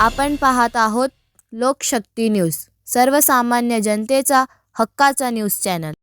आपण पाहत आहोत लोकशक्ती न्यूज, सर्वसामान्य जनतेचा हक्काचा न्यूज चॅनल।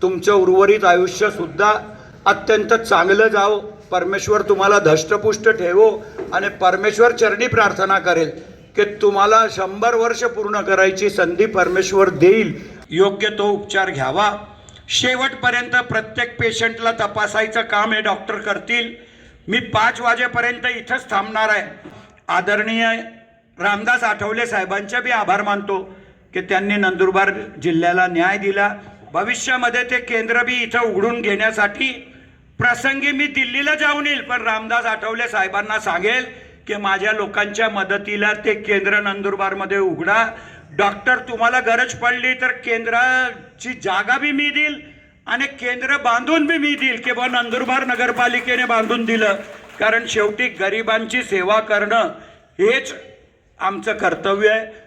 तुमचं उर्वरित आयुष्य सुद्धा अत्यंत चांगलं जावो, परमेश्वर तुम्हाला धष्टपुष्ट ठेवो आणि परमेश्वर चरणी प्रार्थना करेल की तुम्हाला 100 वर्ष पूर्ण करायची संधी परमेश्वर देईल। योग्य तो उपचार घ्यावा। शेवटपर्यंत प्रत्येक पेशंटला तपासायचं काम हे डॉक्टर करतील। मी 5 वाजेपर्यंत इथंच थांबणार आहे। आदरणीय रामदास आठवले साहेबांचे बी आभार मानतो की त्यांनी नंदुरबार जिल्ह्याला न्याय दिला। भविष्यामध्ये ते केंद्र बी इथं उघडून घेण्यासाठी प्रसंगी मी दिल्लीला जाऊन येईल, पण रामदास आठवले साहेबांना सांगेल की माझ्या लोकांच्या मदतीला ते केंद्र नंदुरबारमध्ये उघडा। डॉक्टर तुम्हाला गरज पडली तर केंद्राची जागा बी मी देईल आणि केंद्र बांधून बी मी देईल की बा नंदुरबार नगरपालिकेने बांधून दिलं, कारण शेवटी गरिबांची सेवा करणं हेच आमचं कर्तव्य आहे।